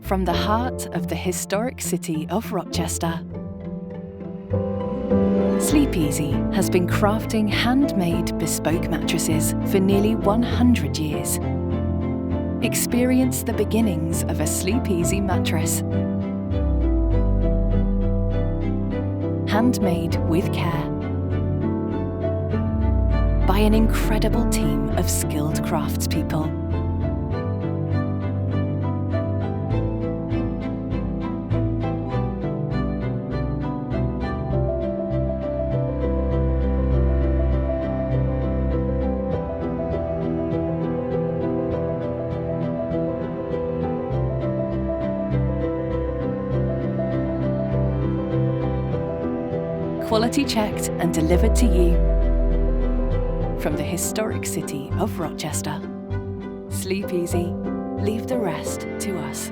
From the heart of the historic city of Rochester, Sleepeezee has been crafting handmade bespoke mattresses for nearly 100 years. Experience the beginnings of a Sleepeezee mattress. Handmade with care by an incredible team of skilled craftspeople. Quality checked and delivered to you from the historic city of Rochester. Sleepeezee, leave the rest to us.